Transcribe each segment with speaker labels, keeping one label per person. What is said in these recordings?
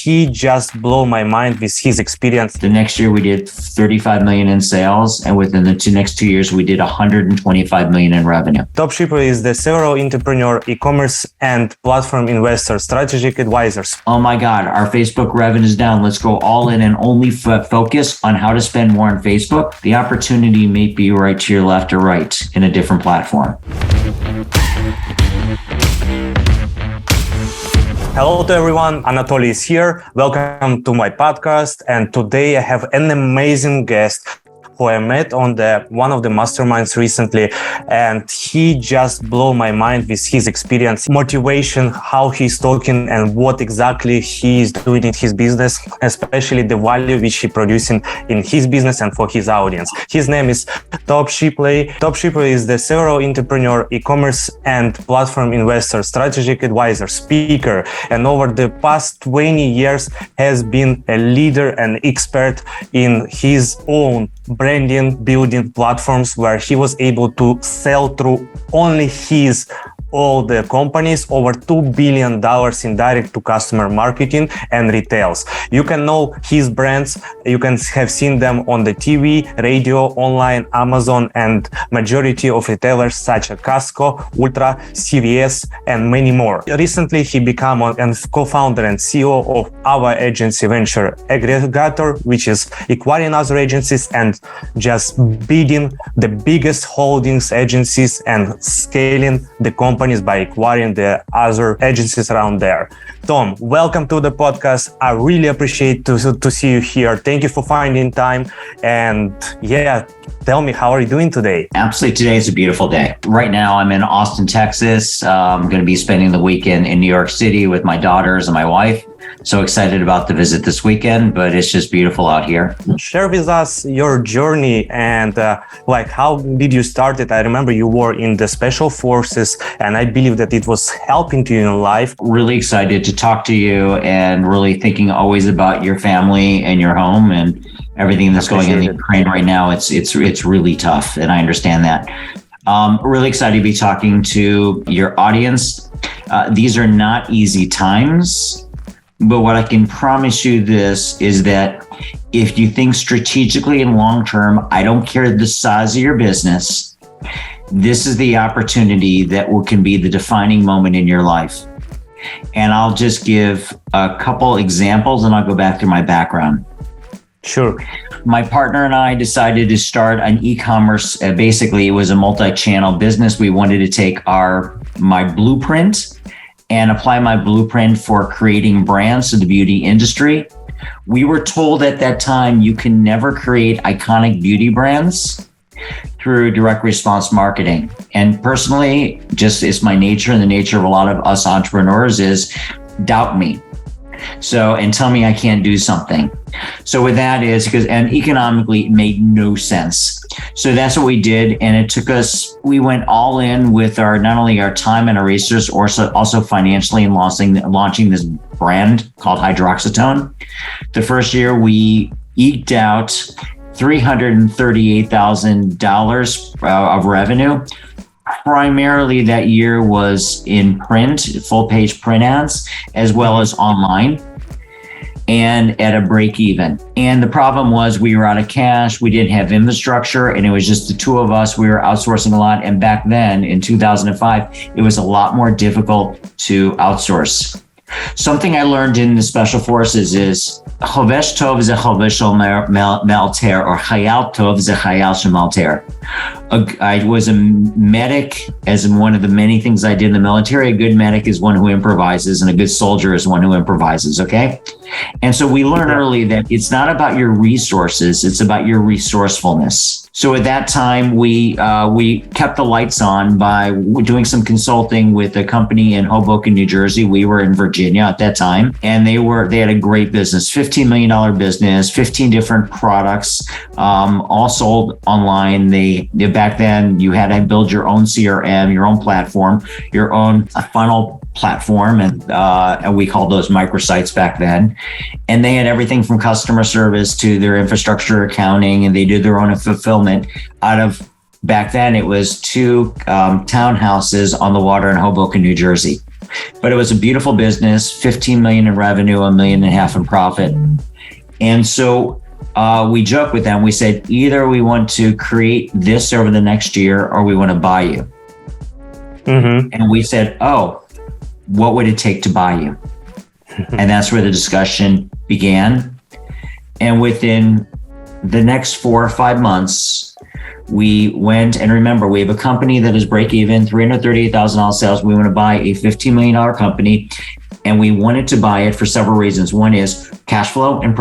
Speaker 1: he just blew my mind with his experience.
Speaker 2: The next year we did 35 million in sales, and within the next 2 years we did 125 million in revenue.
Speaker 1: Tom Shipley is the serial entrepreneur, e-commerce and platform investor, strategic advisors.
Speaker 2: Oh my God, our Facebook revenue is down. Let's go all in and only focus on how to spend more on Facebook. The opportunity may be right to your left or right in a different platform.
Speaker 1: Hello to everyone, Anatoliy is here. Welcome to my podcast. And today I have an amazing guest who I met on one of the masterminds recently, and he just blew my mind with his experience, motivation, how he's talking and what exactly he is doing in his business, especially the value which he producing in his business and for his audience. His name is Tom Shipley. Tom Shipley is the serial entrepreneur, e-commerce and platform investor, strategic advisor, speaker, and over the past 20 years has been a leader and expert in his own branding, building platforms where he was able to sell through only all the companies over $2 billion in direct to customer marketing and retails. You can know his brands, you can have seen them on the TV, radio, online, Amazon, and majority of retailers such as Costco, Ultra, CVS, and many more. Recently, he became a co-founder and CEO of AVA agency Ventures Aggregator, which is acquiring other agencies and just bidding the biggest holdings agencies and scaling the companies by acquiring the other agencies around there. Tom, welcome to the podcast. I really appreciate to see you here. Thank you for finding time. And yeah, tell me, how are you doing today?
Speaker 2: Absolutely. Today is a beautiful day. Right now, I'm in Austin, Texas. I'm going to be spending the weekend in New York City with my daughters and my wife. So excited about the visit this weekend, but it's just beautiful out here.
Speaker 1: Share with us your journey and how did you start it? I remember you were in the special forces and I believe that it was helping to you in life.
Speaker 2: Really excited to talk to you and really thinking always about your family and your home and everything that's going on in Ukraine right now. It's really tough and I understand that. Really excited to be talking to your audience. These are not easy times. But what I can promise you this is that if you think strategically and long-term, I don't care the size of your business, this is the opportunity that can be the defining moment in your life. And I'll just give a couple examples and I'll go back to my background.
Speaker 1: Sure.
Speaker 2: My partner and I decided to start an e-commerce. Basically, it was a multi-channel business. We wanted to take my blueprint and apply my blueprint for creating brands to the beauty industry. We were told at that time, you can never create iconic beauty brands through direct response marketing. And personally, just it's my nature and the nature of a lot of us entrepreneurs is doubt me. And tell me I can't do something. So with that is and economically it made no sense. So that's what we did. And it took us, we went all in with not only our time and our research, also financially in launching this brand called Hydroxytone. The first year we eked out $338,000 of revenue. Primarily that year was in print, full page print ads, as well as online, and at a break even. And the problem was we were out of cash, we didn't have infrastructure, and it was just the two of us. We were outsourcing a lot. And back then in 2005, it was a lot more difficult to outsource. Something I learned in the special forces is Chovesh Tov ze Chovesh shel Malter, or Chayal Tov ze Chayal shel Malter. I was a medic, as in one of the many things I did in the military. A good medic is one who improvises, and a good soldier is one who improvises, okay? And so we learned early that it's not about your resources, it's about your resourcefulness. So at that time, we kept the lights on by doing some consulting with a company in Hoboken, New Jersey. We were in Virginia at that time, and they had a great business, $15 million business, 15 different products, all sold online. Back then, you had to build your own CRM, your own platform, your own funnel platform, and we called those microsites back then. And they had everything from customer service to their infrastructure accounting, and they did their own fulfillment out of, back then it was 2 townhouses on the water in Hoboken, New Jersey. but it was a beautiful business, 15 million in revenue, $1.5 million in profit. And so we joke with them. We said, either we want to create this over the next year or we want to buy you. And we said, oh, what would it take to buy you? And that's where the discussion began. And within the next 4 or 5 months, we went, and remember, we have a company that is break even, $338,000 sales. We want to buy a $15 million company, and we wanted to buy it for several reasons. One is cash flow and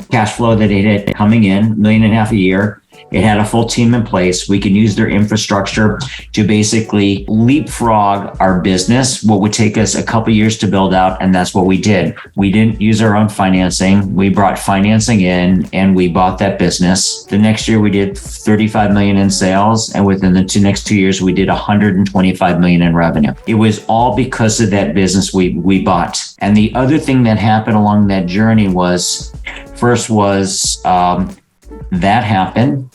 Speaker 2: cash flow that it had coming in, $1.5 million a year. It had a full team in place. We can use their infrastructure to basically leapfrog our business, what would take us a couple years to build out. And that's what we did. We didn't use our own financing. We brought financing in and we bought that business. The next year we did 35 million in sales. And within the next 2 years, we did 125 million in revenue. It was all because of that business we bought. And the other thing that happened along that journey was, first was that happened.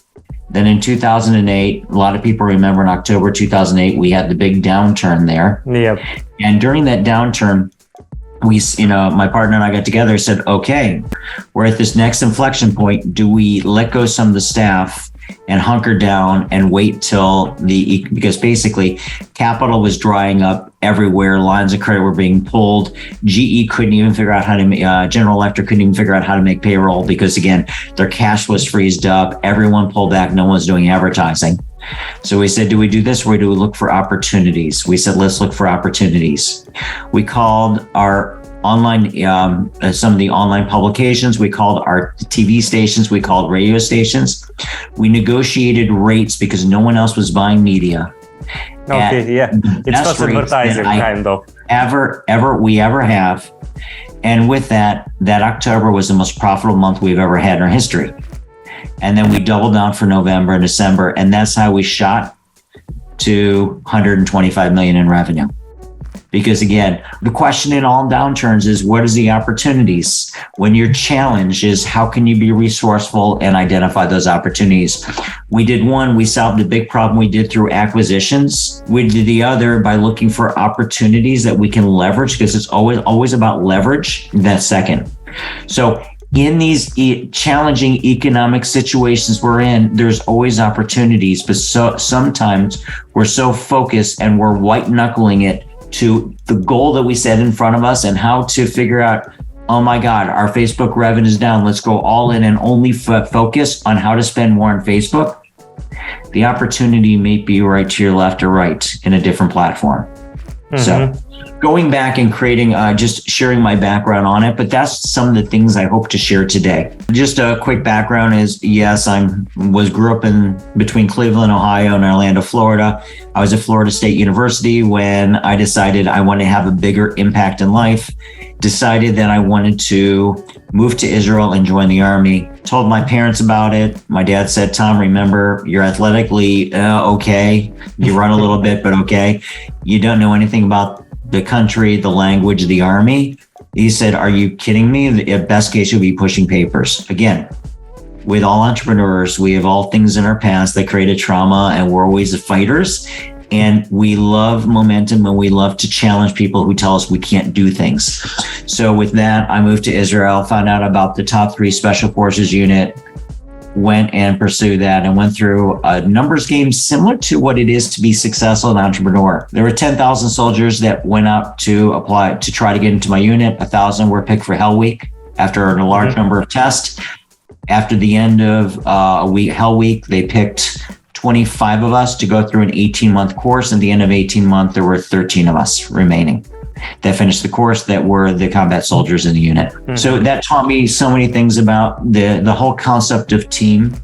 Speaker 2: Then in 2008, a lot of people remember in October 2008, we had the big downturn there.
Speaker 1: Yep.
Speaker 2: And during that downturn, we, my partner and I got together and said, okay, we're at this next inflection point. Do we let go some of the staff and hunker down and wait till because basically capital was drying up everywhere. Lines of credit were being pulled. GE couldn't even figure out how to make, General Electric couldn't even figure out how to make payroll because again, their cash was freezed up. Everyone pulled back. No one's doing advertising. So we said, do we do this or do we look for opportunities? We said, let's look for opportunities. We called our online, some of the online publications, we called our TV stations, we called radio stations. We negotiated rates because no one else was buying media.
Speaker 1: Okay, yeah, it's cost advertising kind of.
Speaker 2: We ever have. And with that October was the most profitable month we've ever had in our history. And then we doubled down for November and December. And that's how we shot to 125 million in revenue. Because again, the question in all downturns is what is the opportunities? When your challenge is how can you be resourceful and identify those opportunities? We did one, we solved a big problem we did through acquisitions. We did the other by looking for opportunities that we can leverage because it's always about leverage. That's second. So in these challenging economic situations we're in, there's always opportunities, but sometimes we're so focused and we're white knuckling it to the goal that we set in front of us and how to figure out, oh my God, our Facebook revenue is down. Let's go all in and only focus on how to spend more on Facebook. The opportunity may be right to your left or right in a different platform. So going back and creating, just sharing my background on it, but that's some of the things I hope to share today. Just a quick background is, yes, grew up in between Cleveland, Ohio and Orlando, Florida. I was at Florida State University when I decided I wanted to have a bigger impact in life, decided that I wanted to move to Israel and join the army. Told my parents about it. My dad said, Tom, remember, you're athletically okay. You run a little bit, but okay. You don't know anything about the country, the language, the army. He said, are you kidding me? The best case, you'll be pushing papers. Again, with all entrepreneurs, we have all things in our past that created trauma and we're always fighters. And we love momentum and we love to challenge people who tell us we can't do things. So with that, I moved to Israel, found out about the top 3 special forces unit, went and pursued that and went through a numbers game similar to what it is to be successful as an entrepreneur. There were 10,000 soldiers that went out to apply to try to get into my unit. 1,000 were picked for Hell Week after a large number of tests. After the end of Hell Week, they picked 25 of us to go through an 18-month course. At the end of 18 months, there were 13 of us remaining that finished the course that were the combat soldiers in the unit. So that taught me so many things about the whole concept of team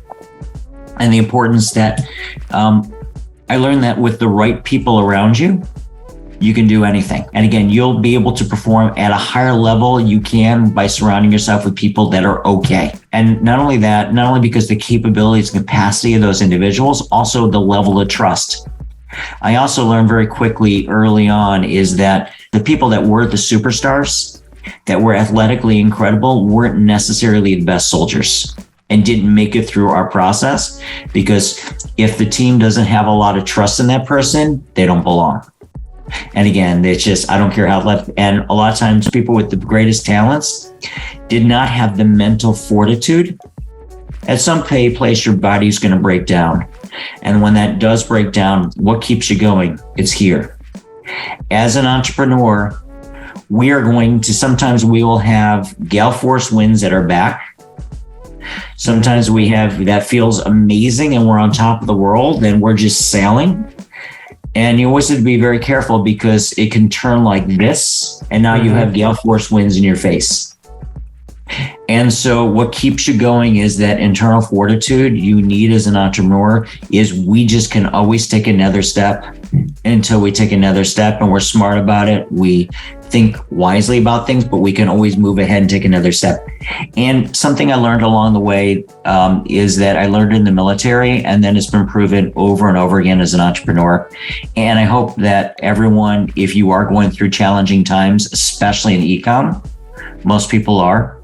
Speaker 2: and the importance that I learned that with the right people around you, you can do anything. And again, you'll be able to perform at a higher level you can by surrounding yourself with people that are okay. And not only that, not only because the capabilities and capacity of those individuals, also the level of trust. I also learned very quickly early on is that the people that were the superstars, that were athletically incredible, weren't necessarily the best soldiers and didn't make it through our process, because if the team doesn't have a lot of trust in that person, they don't belong. And again, it's just, I don't care how left. And a lot of times people with the greatest talents did not have the mental fortitude. At some place, your body's going to break down. And when that does break down, what keeps you going? It's here. As an entrepreneur, we are going to, sometimes we will have gale force winds at our back. Sometimes we have, that feels amazing and we're on top of the world and we're just sailing. And you always have to be very careful because it can turn like this. And now you have gale force winds in your face. And so what keeps you going is that internal fortitude you need as an entrepreneur. Is we just can always take another step until we take another step, and we're smart about it. We think wisely about things, but we can always move ahead and take another step. And something I learned along the way is that I learned in the military, and then it's been proven over and over again as an entrepreneur. And I hope that everyone, if you are going through challenging times, especially in e-com, most people are,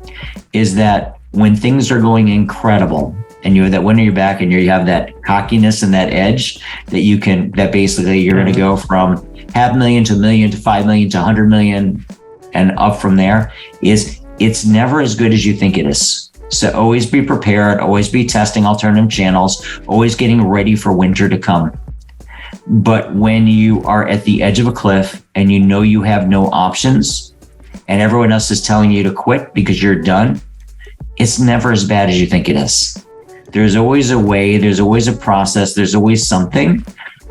Speaker 2: is that when things are going incredible and you have that wind on your back and you have that cockiness and that edge that you can, that basically you're going to go from $500,000 to $1 million to $5 million to 100 million and up from there, is it's never as good as you think it is. So always be prepared, always be testing alternative channels, always getting ready for winter to come. But when you are at the edge of a cliff and you know you have no options, and everyone else is telling you to quit because you're done, it's never as bad as you think it is. There's always a way, there's always a process, there's always something.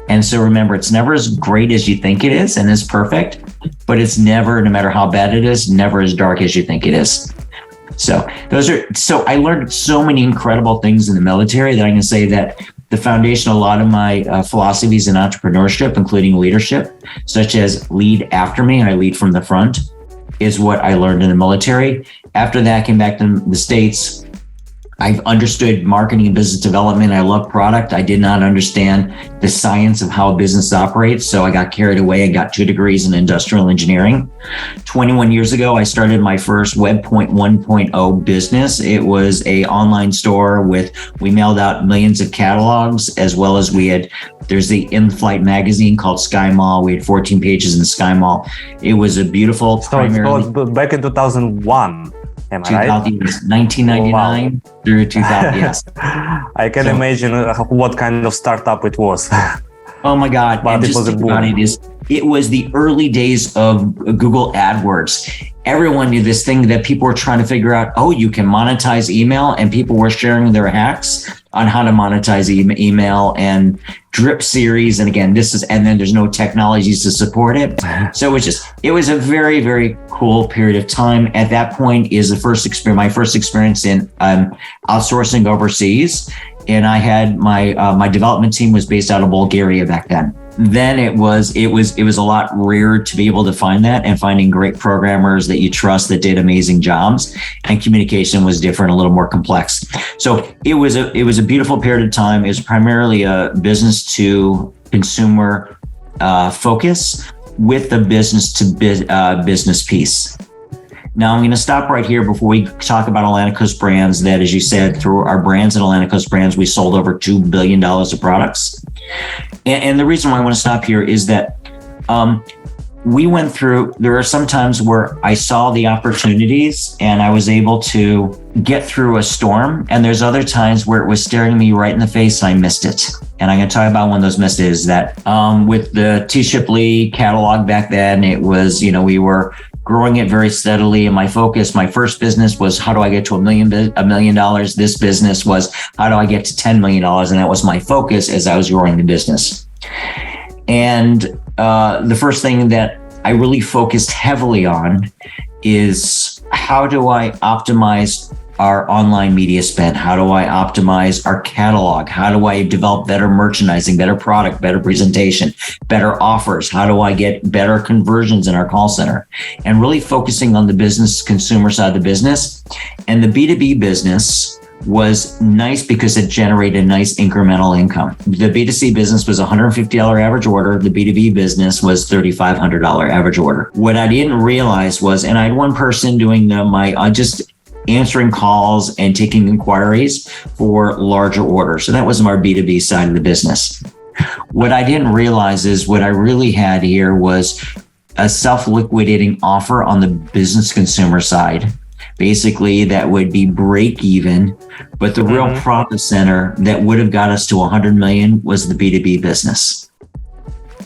Speaker 2: And so remember, it's never as great as you think it is and it's perfect, but it's never, no matter how bad it is, never as dark as you think it is. So I learned so many incredible things in the military that I can say that the foundation, a lot of my philosophies in entrepreneurship, including leadership, such as lead after me, I lead from the front, is what I learned in the military. After that, I came back to the States. I've understood marketing and business development. I love product. I did not understand the science of how a business operates. So I got carried away and got 2 degrees in industrial engineering. 21 years ago, I started my first Web 1.0 business. It was a online store we mailed out millions of catalogs, as well as there's the in-flight magazine called Sky Mall. We had 14 pages in Sky Mall. It was a beautiful
Speaker 1: So back in 2001. Am I right?
Speaker 2: 1999 through 2000, yes.
Speaker 1: I can imagine what kind of startup it was.
Speaker 2: Oh my God.
Speaker 1: But
Speaker 2: and
Speaker 1: it was a boom.
Speaker 2: It was the early days of Google AdWords. Everyone knew this thing that people were trying to figure out, you can monetize email, and people were sharing their hacks on how to monetize email and drip series. And again, and then there's no technologies to support it. So it was a very, very cool period of time. At that point is my first experience in outsourcing overseas. And I had my development team was based out of Bulgaria back then. Then it was a lot rarer to be able to find that, and finding great programmers that you trust that did amazing jobs, and communication was different, a little more complex. So it was a beautiful period of time. It was primarily a business to consumer focus with the business to business piece. Now I'm going to stop right here before we talk about Atlantic Coast Brands. That, as you said, through our brands at Atlantic Coast Brands, we sold over $2 billion of products. And the reason why I want to stop here is that there are some times where I saw the opportunities and I was able to get through a storm. And there's other times where it was staring me right in the face and I missed it. And I'm going to talk about one of those missed is that with the T. Shipley catalog back then, it was, we were growing it very steadily. And my first business was, how do I get to $1 million? This business was, how do I get to $10 million? And that was my focus as I was growing the business. And the first thing that I really focused heavily on is, how do I optimize our online media spend? How do I optimize our catalog? How do I develop better merchandising, better product, better presentation, better offers? How do I get better conversions in our call center? And really focusing on the business consumer side of the business. And the B2B business was nice because it generated nice incremental income. The B2C business was $150 average order. The B2B business was $3,500 average order. What I didn't realize was, and I had one person doing just answering calls and taking inquiries for larger orders. So that was our B2B side of the business. What I didn't realize is what I really had here was a self-liquidating offer on the business consumer side. Basically, that would be break even, but the real profit center that would have got us to 100 million was the B2B business.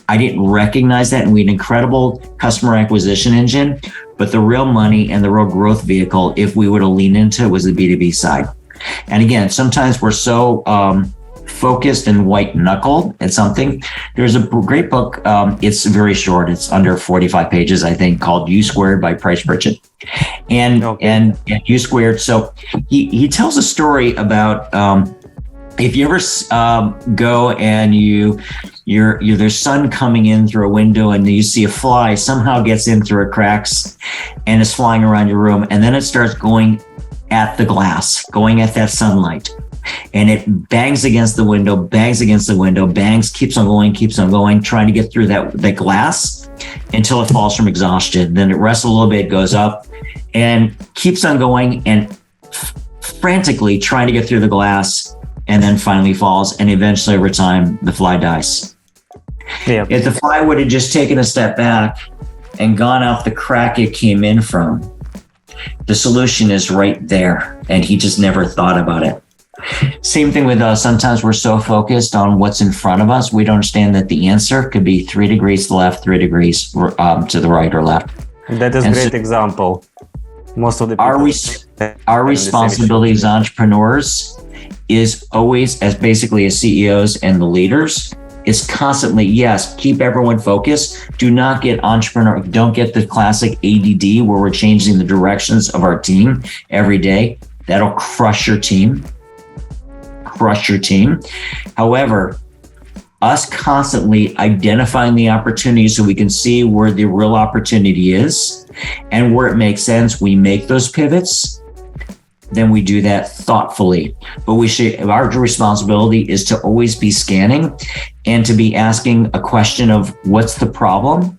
Speaker 2: I didn't recognize that, and we had an incredible customer acquisition engine, but the real money and the real growth vehicle, if we would have leaned into it, was the B2B side. And again, sometimes we're so focused and white knuckled at something. There's a great book. It's very short. It's under 45 pages, I think, called U Squared by Price Pritchett. And U Squared. So he tells a story about if you ever go and there's sun coming in through a window and you see a fly somehow gets in through a cracks and is flying around your room, and then it starts going at the glass, going at that sunlight. And it bangs against the window, keeps on going, trying to get through that glass until it falls from exhaustion. Then it rests a little bit, goes up and keeps on going and frantically trying to get through the glass, and then finally falls. And eventually over time, the fly dies. Yeah. If the fly would have just taken a step back and gone out the crack it came in from, the solution is right there. And he just never thought about it. Same thing with us. Sometimes we're so focused on what's in front of us, we don't understand that the answer could be 3 degrees to the left, 3 degrees to the right or left.
Speaker 1: That is a great example. Most of the people
Speaker 2: our responsibility as entrepreneurs is always, as basically as CEOs and the leaders, is constantly, yes, keep everyone focused. Do not get don't get the classic ADD where we're changing the directions of our team every day. That'll crush your team. However, us constantly identifying the opportunity so we can see where the real opportunity is and where it makes sense, we make those pivots, then we do that thoughtfully. But our responsibility is to always be scanning and to be asking a question of what's the problem,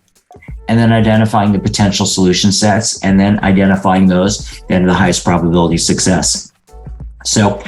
Speaker 2: and then identifying the potential solution sets, and then identifying those that are the highest probability of success. So,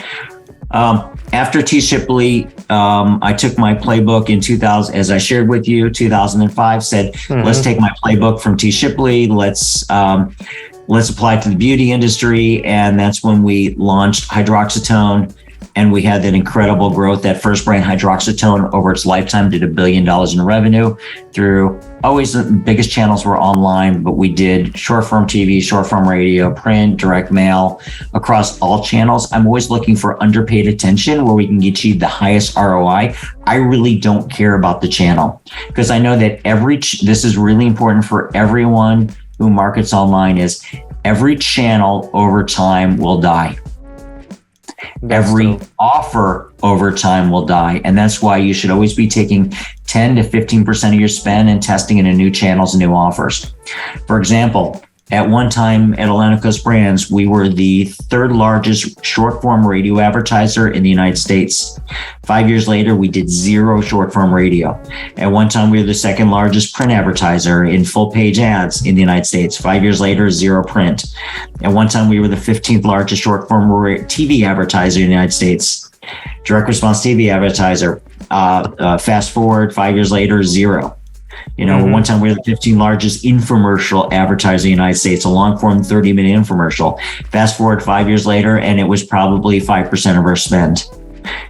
Speaker 2: after T. Shipley, I took my playbook in 2000, as I shared with you, 2005, said, let's take my playbook from T. Shipley, let's apply it to the beauty industry. And that's when we launched hydroxytone. And we had that incredible growth. That first brand, hydroxytone, over its lifetime did $1 billion in revenue through always the biggest channels were online, but we did short form TV, short form radio, print, direct mail, across all channels. I'm always looking for underpaid attention where we can achieve the highest ROI. I really don't care about the channel because I know that this is really important for everyone who markets online, is every channel over time will die. Every offer over time will die. And that's why you should always be taking 10 to 15% of your spend and testing into new channels and new offers. For example, at one time at Atlantic Coast Brands, we were the third largest short form radio advertiser in the United States. 5 years later, we did 0 short form radio. At one time, we were the second largest print advertiser in full page ads in the United States. 5 years later, 0 print. At one time, we were the 15th largest short form TV advertiser in the United States. Direct response TV advertiser. Fast forward 5 years later, 0. One time we were the 15th largest infomercial advertiser in the United States, a long form 30-minute infomercial. Fast forward 5 years later, and it was probably 5% of our spend.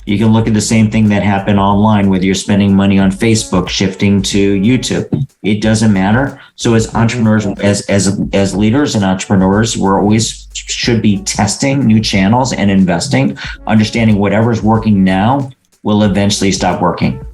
Speaker 2: You can look at the same thing that happened online, whether you're spending money on Facebook, shifting to YouTube. It doesn't matter. So as entrepreneurs, as leaders and entrepreneurs, we're always should be testing new channels and investing, understanding whatever's working now will eventually stop working.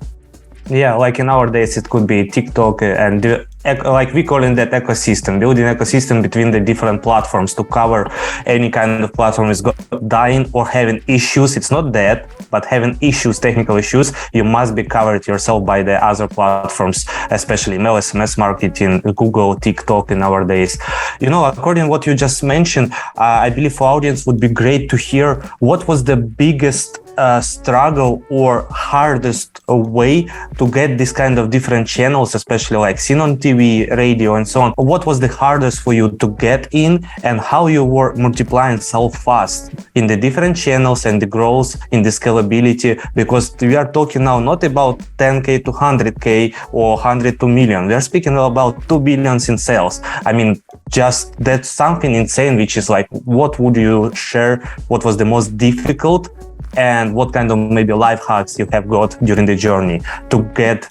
Speaker 1: Yeah, like in our days, it could be TikTok and like we call it that ecosystem, building ecosystem between the different platforms to cover any kind of platform is dying or having issues. It's not dead, but having issues, technical issues, you must be covered yourself by the other platforms, especially email, SMS marketing, Google, TikTok in our days. According to what you just mentioned, I believe for audience would be great to hear what was the biggest struggle or hardest way to get this kind of different channels, especially like seen on TV, radio, and so on? What was the hardest for you to get in, and how you were multiplying so fast in the different channels and the growth in the scalability? Because we are talking now not about 10K to 100K or 100 to million. We are speaking about 2 billions in sales. I mean, just that's something insane, which is like, what would you share? What was the most difficult, and what kind of maybe life hacks you have got during the journey to get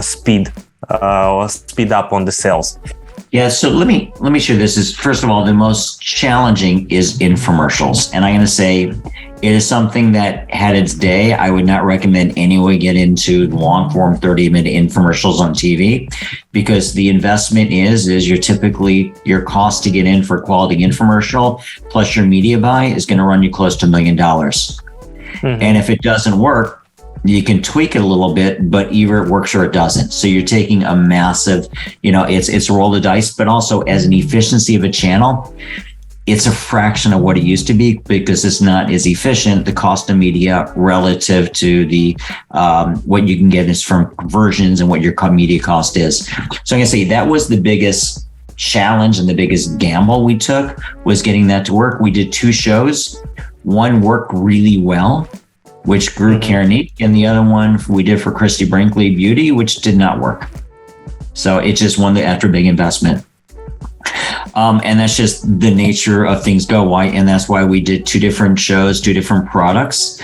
Speaker 1: speed up on the sales?
Speaker 2: Yeah, so let me share this. Is first of all, the most challenging is infomercials, and I'm going to say it is something that had its day. I would not recommend anyone get into long form 30-minute infomercials on TV, because the investment is your cost to get in for quality infomercial plus your media buy is going to run you close to $1 million. Mm-hmm. And if it doesn't work, you can tweak it a little bit, but either it works or it doesn't. So you're taking a massive, it's a roll of dice, but also as an efficiency of a channel, it's a fraction of what it used to be, because it's not as efficient. The cost of media relative to the what you can get is from conversions and what your media cost is. So I'm gonna say that was the biggest challenge and the biggest gamble we took, was getting that to work. We did 2 shows. One worked really well, which grew Karenique, and the other one we did for Christy Brinkley Beauty, which did not work. So it just won after a big investment. And that's just the nature of things and that's why we did 2 different shows, 2 different products.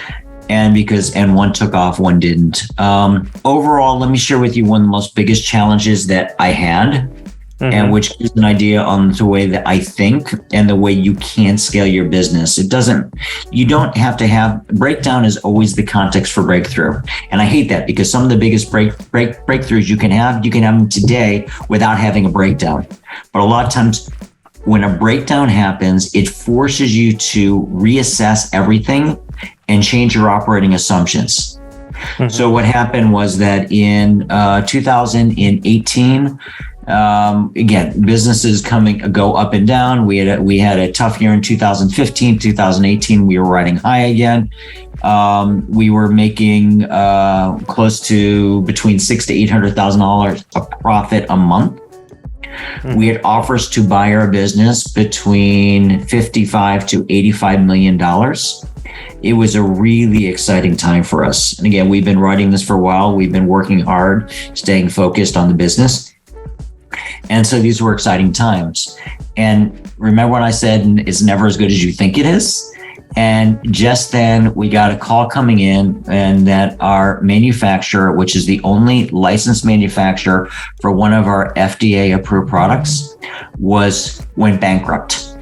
Speaker 2: And one took off, one didn't. Overall, let me share with you one of the most biggest challenges that I had, and which gives an idea on the way that I think and the way you can scale your business. You don't have to have, breakdown is always the context for breakthrough. And I hate that, because some of the biggest breakthroughs you can have them today without having a breakdown. But a lot of times when a breakdown happens, it forces you to reassess everything and change your operating assumptions. So what happened was that in 2018, again, businesses go up and down. We had a tough year in 2015, 2018. We were riding high again. We were making close to between $600,000 to $800,000 a profit a month. We had offers to buy our business between $55 to $85 million. It was a really exciting time for us. And again, we've been writing this for a while. We've been working hard, staying focused on the business. And so these were exciting times. And remember when I said it's never as good as you think it is? And just then we got a call coming in, and that our manufacturer, which is the only licensed manufacturer for one of our FDA approved products, went bankrupt.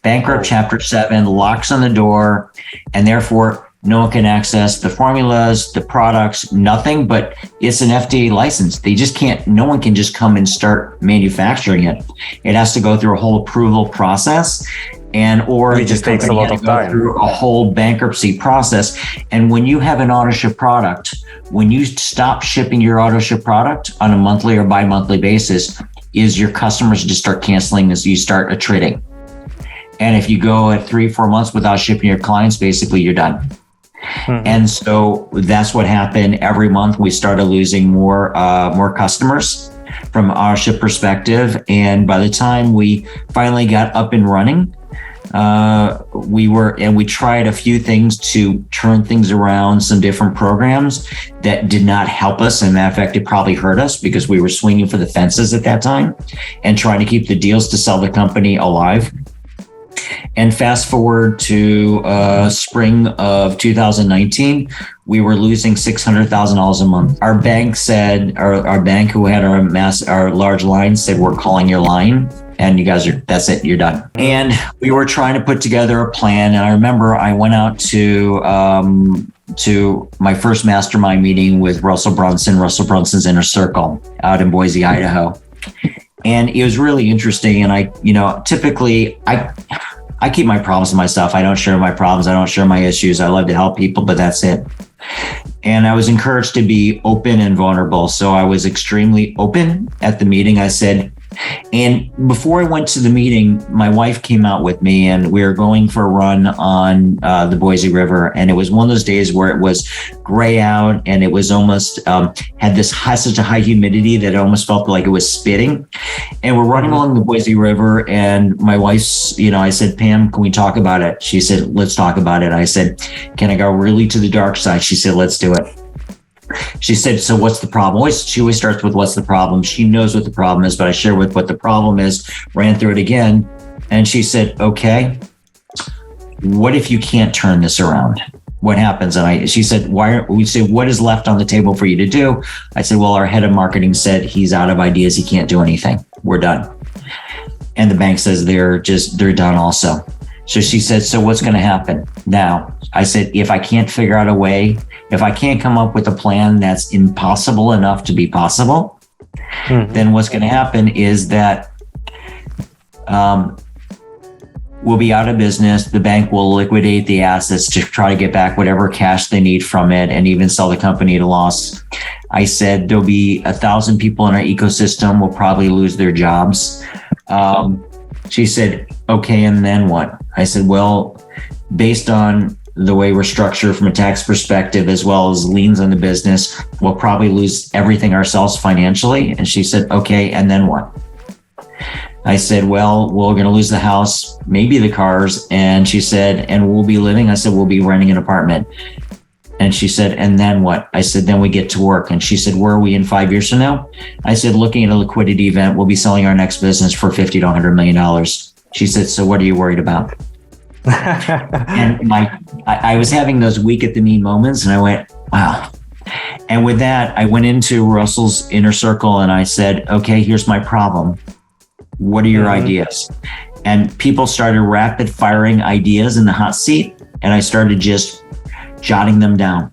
Speaker 2: Chapter 7, locks on the door, and therefore no one can access the formulas, the products, nothing, but it's an FDA license. No one can just come and start manufacturing it. It has to go through a whole approval process, or it just takes a lot of time through a whole bankruptcy process. And when you have an auto ship product, when you stop shipping your auto ship product on a monthly or bi-monthly basis, is your customers just start canceling as you start attriting. And if you go at 3-4 months without shipping your clients, basically you're done. And so that's what happened. Every month we started losing more customers from our ship perspective. And by the time we finally got up and running, we tried a few things to turn things around, some different programs that did not help us. And matter of fact, it probably hurt us, because we were swinging for the fences at that time and trying to keep the deals to sell the company alive. And fast forward to spring of 2019, we were losing $600,000 a month. Our bank said, our bank who had our large line said, we're calling your line, and you guys that's it, you're done. And we were trying to put together a plan. And I remember I went out to my first mastermind meeting with Russell Brunson's Inner Circle out in Boise, Idaho. And it was really interesting. And typically I keep my problems to myself. I don't share my problems. I don't share my issues. I love to help people, but that's it. And I was encouraged to be open and vulnerable. So I was extremely open at the meeting. I said, And before I went to the meeting, my wife came out with me and we were going for a run on the Boise River. And it was one of those days where it was gray out and it was almost had such a high humidity that it almost felt like it was spitting. And we're running along the Boise River and my wife's, I said, Pam, can we talk about it? She said, let's talk about it. I said, can I go really to the dark side? She said, let's do it. She said, so what's the problem? She always starts with what's the problem. She knows what the problem is, but I share with what the problem is, ran through it again. And she said, okay, what if you can't turn this around? What happens? And she said, we said, what is left on the table for you to do? I said, well, our head of marketing said he's out of ideas. He can't do anything. We're done. And the bank says they're done also. So she said, so what's going to happen now? I said, if I can't figure out a way, if I can't come up with a plan that's impossible enough to be possible, then what's going to happen is that we'll be out of business. The bank will liquidate the assets to try to get back whatever cash they need from it and even sell the company at a loss. I said, there'll be 1,000 people in our ecosystem will probably lose their jobs. She said, okay, and then what? I said, well, based on the way we're structured from a tax perspective, as well as liens on the business, we'll probably lose everything ourselves financially. And she said, okay, and then what? I said, well, we're going to lose the house, maybe the cars. And she said, and we'll be living. I said, we'll be renting an apartment. And she said, and then what? I said, then we get to work. And she said, where are we in 5 years from now? I said, looking at a liquidity event, we'll be selling our next business for $50 to $100 million. She said, so what are you worried about? And I was having those weak at the knee moments and I went, wow. And with that, I went into Russell's inner circle and I said, okay, here's my problem. What are your ideas? And people started rapid firing ideas in the hot seat. And I started just jotting them down.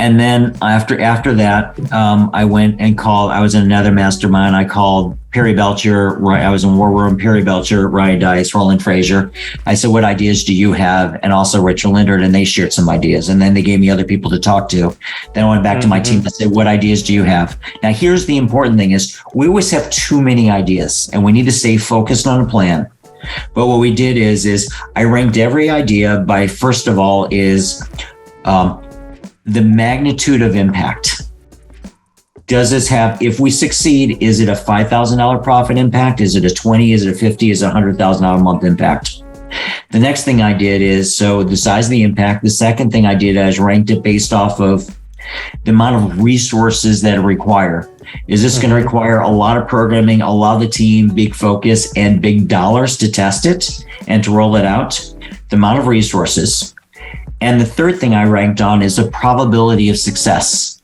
Speaker 2: And then after that, I went and called, I was in another mastermind. I called Perry Belcher, I was in War Room, Perry Belcher, Ryan Dice, Roland Frazier. I said, what ideas do you have? And also Richard Lindard, and they shared some ideas. And then they gave me other people to talk to. Then I went back to my team and said, what ideas do you have? Now, here's the important thing is we always have too many ideas and we need to stay focused on a plan. But what we did is I ranked every idea by, first of all, is the magnitude of impact. Does this have, if we succeed, is it a $5,000 profit impact? Is it a 20? Is it a 50? Is it a $100,000 a month impact? The next thing I did is, so the size of the impact. The second thing I did is ranked it based off of the amount of resources that it require. Is this going to require a lot of programming, a lot of the team, big focus, and big dollars to test it and to roll it out? The amount of resources. And the third thing I ranked on is the probability of success.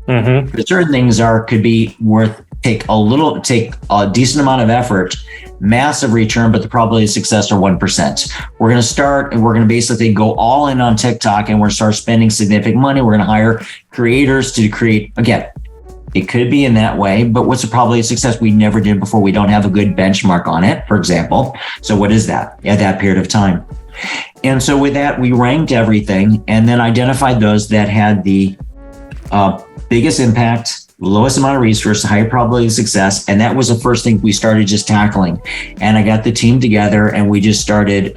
Speaker 2: The certain things could be worth take a decent amount of effort, massive return, but the probability of success are 1%. We're going to start and we're going to basically go all in on TikTok and we're going to start spending significant money. We're going to hire creators to create, again, it could be in that way, but what's the probability of success? We never did before. We don't have a good benchmark on it, for example. So what is that at that period of time? And so with that, we ranked everything and then identified those that had the biggest impact, lowest amount of resources, higher probability of success. And that was the first thing we started just tackling. And I got the team together and we just started,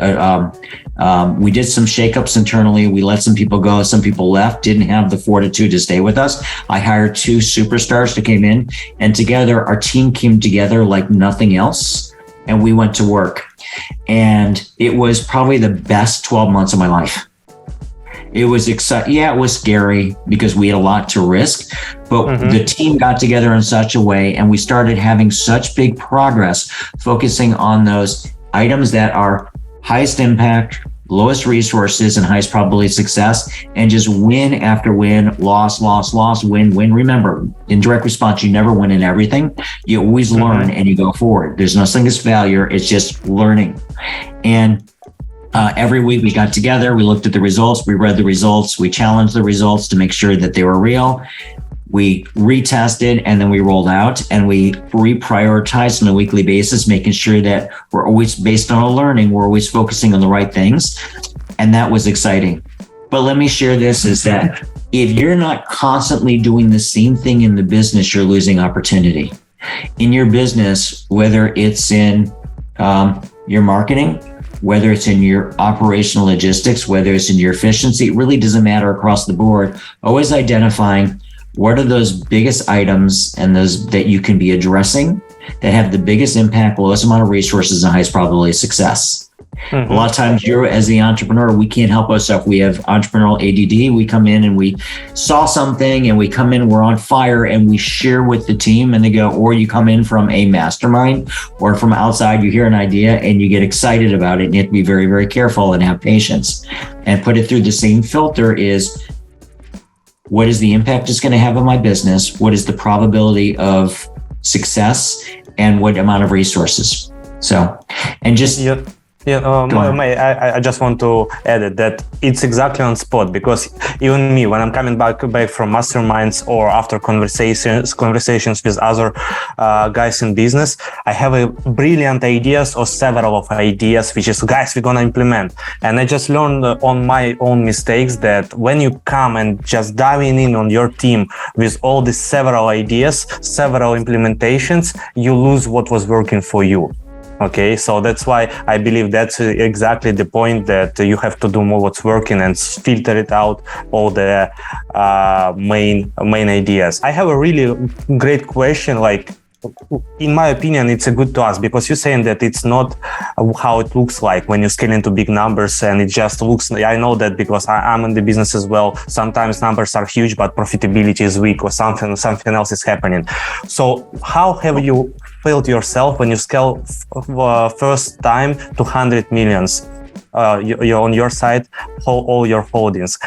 Speaker 2: we did some shakeups internally. We let some people go. Some people left, didn't have the fortitude to stay with us. I hired 2 superstars to came in and together our team came together like nothing else. And we went to work. And it was probably the best 12 months of my life. It was exciting. Yeah, it was scary because we had a lot to risk, but the team got together in such a way and we started having such big progress, focusing on those items that are highest impact, lowest resources, and highest probability of success, and just win after win, loss, win. Remember, in direct response, you never win in everything. You always learn and you go forward. There's no such thing as failure. It's just learning. And every week we got together, we looked at the results, we read the results, we challenged the results to make sure that they were real. We retested and then we rolled out and we reprioritized on a weekly basis, making sure that we're always based on a learning, we're always focusing on the right things. And that was exciting. But let me share this is that if you're not constantly doing the same thing in the business, you're losing opportunity. in your business, whether it's in your marketing, whether it's in your operational logistics, whether it's in your efficiency, it really doesn't matter across the board. Always identifying what are those biggest items and those that you can be addressing that have the biggest impact, lowest amount of resources, and highest probability of success. A lot of times as the entrepreneur, we can't help ourselves. We have entrepreneurial ADD. We come in and we saw something and we come in, we're on fire and we share with the team and they go, or you come in from a mastermind or from outside, you hear an idea and you get excited about it, and you have to be very, very careful and have patience and put it through the same filter is, what is the impact it's going to have on my business? What is the probability of success and what amount of resources? So, and just...
Speaker 1: I just want to add it, that it's exactly on spot, because even me, when I'm coming back from masterminds or after conversations with other guys in business, I have a brilliant ideas or several of ideas, which is, guys, we're gonna implement. And I just learned on my own mistakes that when you come and just diving in on your team with all these several ideas, several implementations, you lose what was working for you. Okay, so that's why I believe that's exactly the point, that you have to do more what's working and filter it out, all the main ideas. I have a really great question. Like, in my opinion, it's a good to ask, because you're saying that it's not how it looks like when you scale into big numbers, and it just looks. I know that because I'm in the business as well. Sometimes numbers are huge, but profitability is weak, or something else is happening. So how have you felt yourself when you scale first time to 100 millions? You're on your side, all your holdings.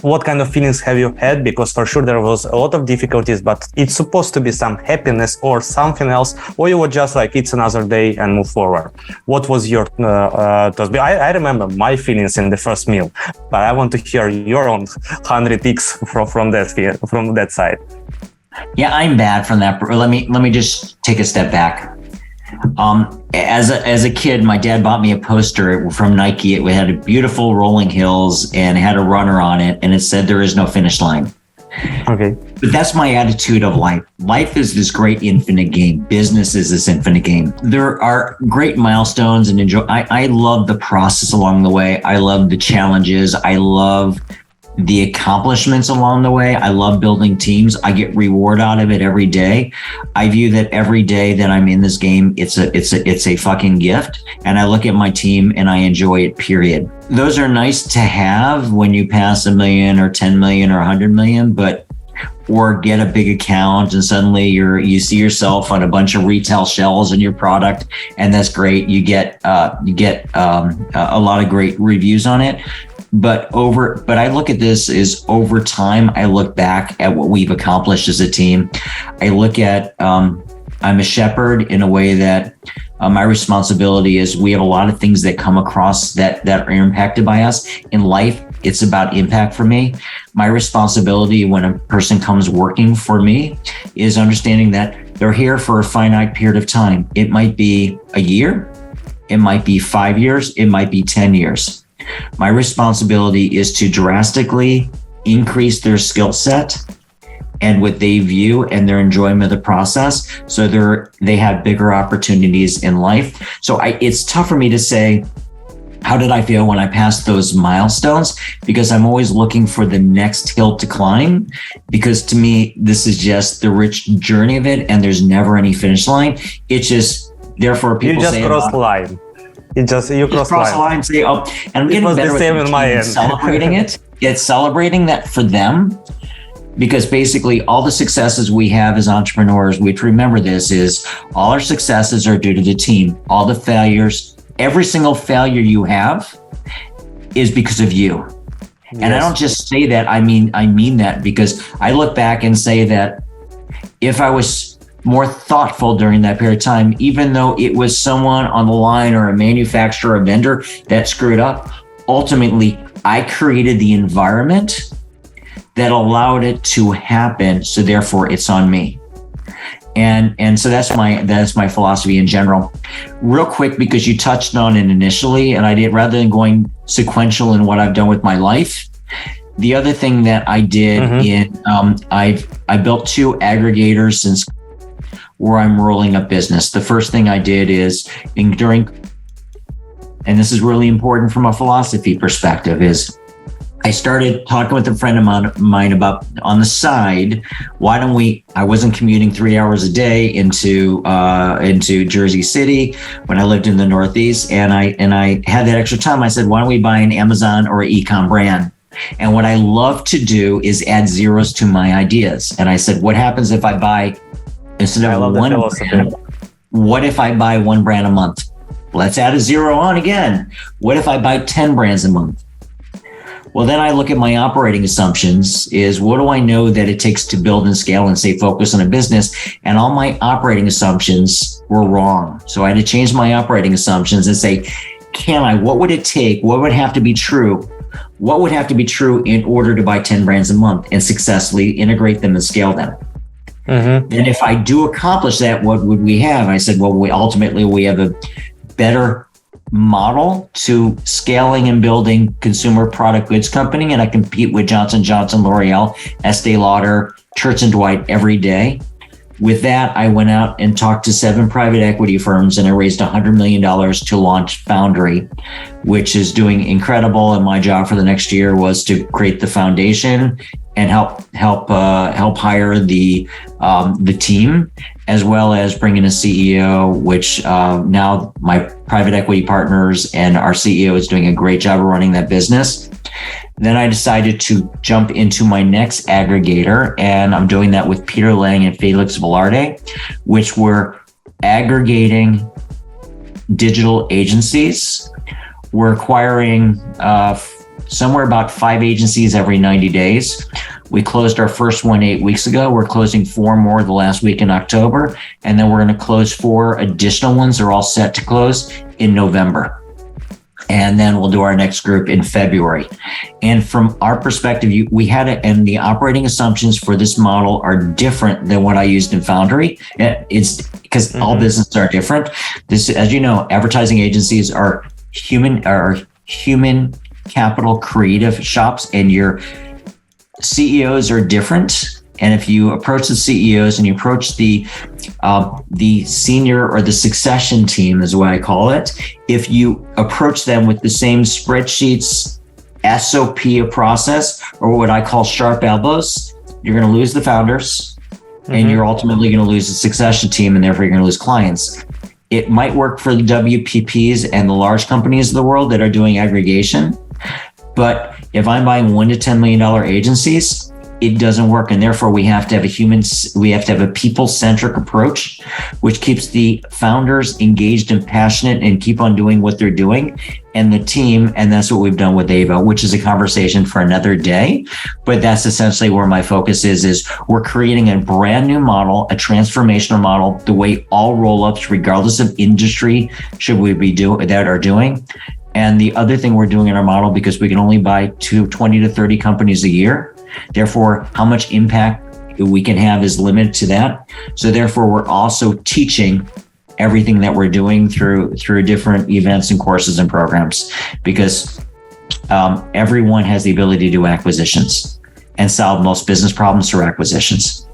Speaker 1: What kind of feelings have you had? Because for sure there was a lot of difficulties, but it's supposed to be some happiness or something else, or you were just like, it's another day and move forward. What was your thoughts? I remember my feelings in the first meal, but I want to hear your own 100x from that side.
Speaker 2: Yeah, I'm bad from that. Let me just take a step back. As a kid, my dad bought me a poster from Nike. It had a beautiful rolling hills and had a runner on it, and it said, "There is no finish line."
Speaker 1: Okay.
Speaker 2: But that's my attitude of life. Life is this great infinite game. Business is this infinite game. There are great milestones and I love the process along the way. I love the challenges. I love the accomplishments along the way. I love building teams. I get reward out of it every day. I view that every day that I'm in this game, it's a fucking gift. And I look at my team and I enjoy it, period. Those are nice to have when you pass 1 million or 10 million or 100 million, or get a big account and suddenly you see yourself on a bunch of retail shelves in your product, and that's great. You get a lot of great reviews on it. But I look at this as over time, I look back at what we've accomplished as a team. I look at, I'm a shepherd in a way that my responsibility is, we have a lot of things that come across that are impacted by us in life. It's about impact for me. My responsibility when a person comes working for me is understanding that they're here for a finite period of time. It might be a year, it might be 5 years, it might be 10 years. My responsibility is to drastically increase their skill set and what they view and their enjoyment of the process, so they have bigger opportunities in life. So it's tough for me to say, how did I feel when I passed those milestones? Because I'm always looking for the next hill to climb, because to me, this is just the rich journey of it, and there's never any finish line. It's just, therefore people say—
Speaker 1: You just cross the line. You cross
Speaker 2: the line, say, oh, and I'm getting better at celebrating it. It's celebrating that for them, because basically all the successes we have as entrepreneurs, which, remember this, is all our successes are due to the team. All the failures, every single failure you have is because of you. Yes. And I don't just say that, I mean that, because I look back and say that if I was more thoughtful during that period of time, even though it was someone on the line or a manufacturer, a vendor that screwed up, ultimately I created the environment that allowed it to happen. So therefore it's on me. And so that's my philosophy in general. Real quick, because you touched on it initially, and I did, rather than going sequential in what I've done with my life, the other thing that I did I built 2 aggregators since where I'm rolling up business. The first thing I did is and this is really important from a philosophy perspective, is I started talking with a friend of mine about, on the side, I wasn't commuting 3 hours a day into Jersey City when I lived in the Northeast, and I had that extra time. I said, why don't we buy an Amazon or an e-com brand? And what I love to do is add zeros to my ideas. And I said, what happens if I buy, instead of one brand, what if I buy one brand a month? Let's add a zero on again. What if I buy 10 brands a month? Well, then I look at my operating assumptions is, what do I know that it takes to build and scale and stay focused on a business? And all my operating assumptions were wrong. So I had to change my operating assumptions and say, what would it take? What would have to be true? What would have to be true in order to buy 10 brands a month and successfully integrate them and scale them? Mm-hmm. And if I do accomplish that, what would we have? I said, well, we have a better model to scaling and building consumer product goods company, and I compete with Johnson & Johnson, L'Oreal, Estee Lauder, Church & Dwight every day. With that, I went out and talked to 7 private equity firms, and I raised $100 million to launch Foundry, which is doing incredible. And my job for the next year was to create the foundation and help hire the team, as well as bring in a CEO, which now my private equity partners and our CEO is doing a great job of running that business. Then I decided to jump into my next aggregator, and I'm doing that with Peter Lang and Felix Velarde, which were aggregating digital agencies. We're acquiring somewhere about 5 agencies every 90 days. We closed our first one 8 weeks ago. We're closing 4 more the last week in October, and then we're going to close 4 additional ones. They're all set to close in November. And then we'll do our next group in February. And from our perspective, and the operating assumptions for this model are different than what I used in Foundry. It's because all businesses are different. This, as you know, advertising agencies are human capital creative shops, and your CEOs are different. And if you approach the CEOs and you approach the senior or the succession team, is what I call it, if you approach them with the same spreadsheets, SOP of process, or what I call sharp elbows, you're going to lose the founders, and you're ultimately going to lose the succession team, and therefore you're going to lose clients. It might work for the WPPs and the large companies of the world that are doing aggregation, but if I'm buying $1 to $10 million agencies, it doesn't work. And therefore we have to have a people-centric approach, which keeps the founders engaged and passionate and keep on doing what they're doing, and the team. And that's what we've done with AVA, which is a conversation for another day. But that's essentially where my focus is we're creating a brand new model, a transformational model, the way all roll-ups, regardless of industry, are doing. And the other thing we're doing in our model, because we can only buy 20 to 30 companies a year, therefore, how much impact we can have is limited to that. So therefore, we're also teaching everything that we're doing through different events and courses and programs, because everyone has the ability to do acquisitions and solve most business problems through acquisitions.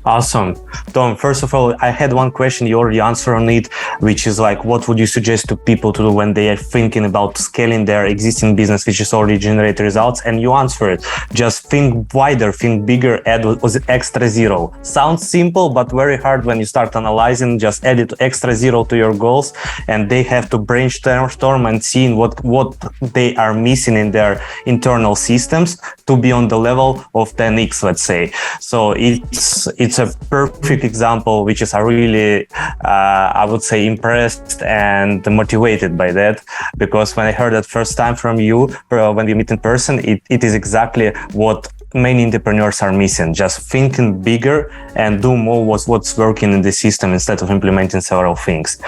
Speaker 1: Awesome. Tom, first of all, I had one question. You already answered on it, which is like, what would you suggest to people to do when they are thinking about scaling their existing business, which is already generating results? And you answer it. Just think wider, think bigger, add was extra zero. Sounds simple, but very hard when you start analyzing. Just add it extra zero to your goals, and they have to brainstorm and see what they are missing in their internal systems to be on the level of 10x, let's say. So it's a perfect example, which is really, I would say, impressed and motivated by that, because when I heard that first time from you, when we meet in person, it is exactly what many entrepreneurs are missing, just thinking bigger and do more what's working in the system instead of implementing several things.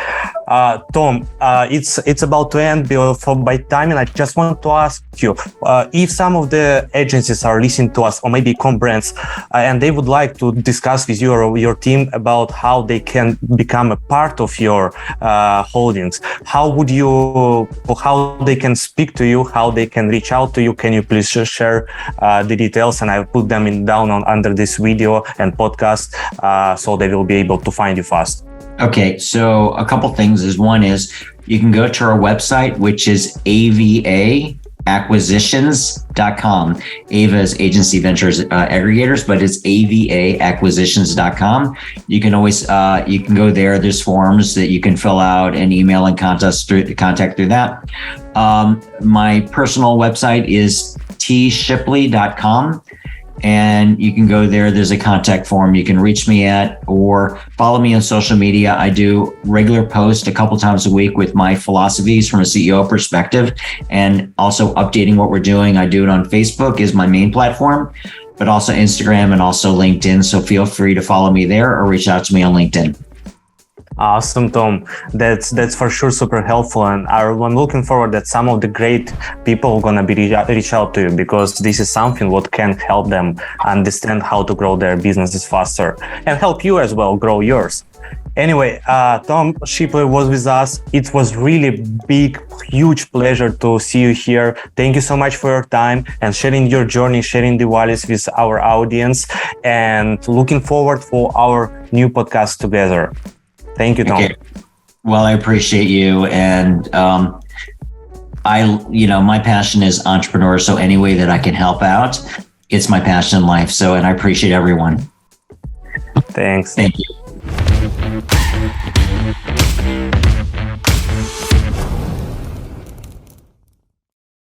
Speaker 1: Tom, it's about to end by time, and I just want to ask you if some of the agencies are listening to us, or maybe brands, and they would like to discuss with you or your team about how they can become a part of your holdings. How they can speak to you, how they can reach out to you? Can you please share the details? And I've put them under this video and podcast, so they will be able to find you fast.
Speaker 2: Okay, so a couple things one is you can go to our website, which is avaacquisitions.com. AVA is Agency Ventures Aggregators, but it's avaacquisitions.com. You can always you can go there. There's forms that you can fill out and email and contact through that. My personal website is tshipley.com. And you can go there. There's a contact form you can reach me at, or follow me on social media. I do regular posts a couple times a week with my philosophies from a CEO perspective, and also updating what we're doing. I do it on Facebook is my main platform, but also Instagram and also LinkedIn. So feel free to follow me there or reach out to me on LinkedIn.
Speaker 1: Awesome, Tom. That's for sure super helpful, and I'm looking forward that some of the great people are gonna be reach out to you, because this is something what can help them understand how to grow their businesses faster and help you as well grow yours. Anyway, Tom Shipley was with us. It was really huge pleasure to see you here. Thank you so much for your time and sharing your journey, sharing the values with our audience, and looking forward for our new podcast together. Thank you, Tom. Okay.
Speaker 2: Well, I appreciate you. And my passion is entrepreneur. So any way that I can help out, it's my passion in life. And I appreciate everyone.
Speaker 1: Thanks.
Speaker 2: Thank you.